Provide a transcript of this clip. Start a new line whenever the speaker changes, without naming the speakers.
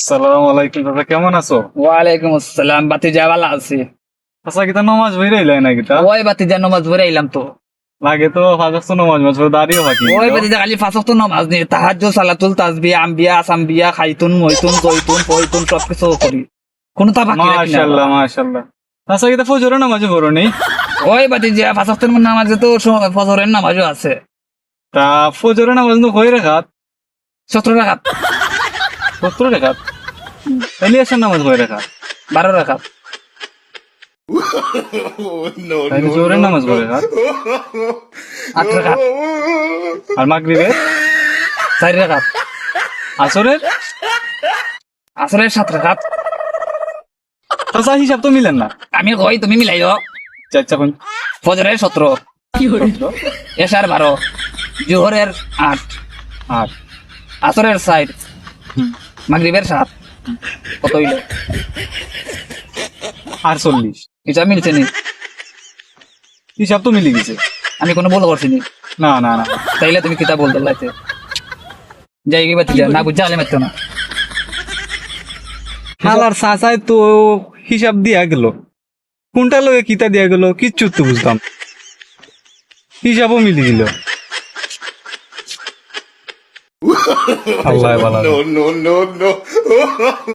সালাম আলাইকুম দাদা, কেমন আছো?
ওয়ালাইকুম আসসালাম। বাতিজা ভালো আছি।
আচ্ছা, কিতা নমাজ হয়ে রইলাই না কিতা?
ওই বাতিজা নমাজ পড়ে আইলাম তো।
লাগে তো ফাজাস্ত নমাজ মাছ দাঁড়িয়ে থাকি
ওই বাতিজা খালি ফাঁস ওয়াক্ত নমাজ নেই, তাহাজ্জুদ, সালাতুল তাসবিহ, আম্বিয়া, আসাম্বিয়া, খাইতুন, মইতুন, জয়তুন, ফয়তুন সবকিছু করি। কোনো তা বাকি রাখি না।
মাশাআল্লাহ মাশাআল্লাহ। আচ্ছা, কিতা ফজরের নামাজ পড়ো নি?
ওই বাতিজা ফাঁস ওয়াক্তের নামাজে তো ফজরের নামাজও আছে।
তা ফজরের নামাজ তো হয়ে রেখাত
17 রাকাত,
70 রেখাত, তাইলে আসার নামাজ হয়ে রেখাত,
12 রাকাত।
তাইলে জোরের নামাজ হয়ে রেখাত।
8 রাকাত,
আর মাগরিবের
4 রাকাত,
আসরের
আসরের 7 রাকাত।
আচ্ছা, হিসাব তো মিলেন না।
আমি কই তুমি মিলাইও।
আচ্ছা কোন
ফজরের 17, এশার 12, জোহরের 8,
আর
আসরের 4, মাগরিবের 7। কত হইল?
48।
এটা মিলছে নি?
হিসাব তো মিলে গেছে।
আমি কোনো ভুল করছি নি?
না না না,
তাইলে তুমি কিতা বলতে লাইতে যাই গিয়ে বাতি না বুঝা আলে মারতো না।
হালার চাচাই তো হিসাব দিয়া গেল, কোনটা লগে কিতা দিয়া গেল কিচ্ছু তো বুঝতাম, হিসাবও মিলি দিল। আল্লাহ ভালো।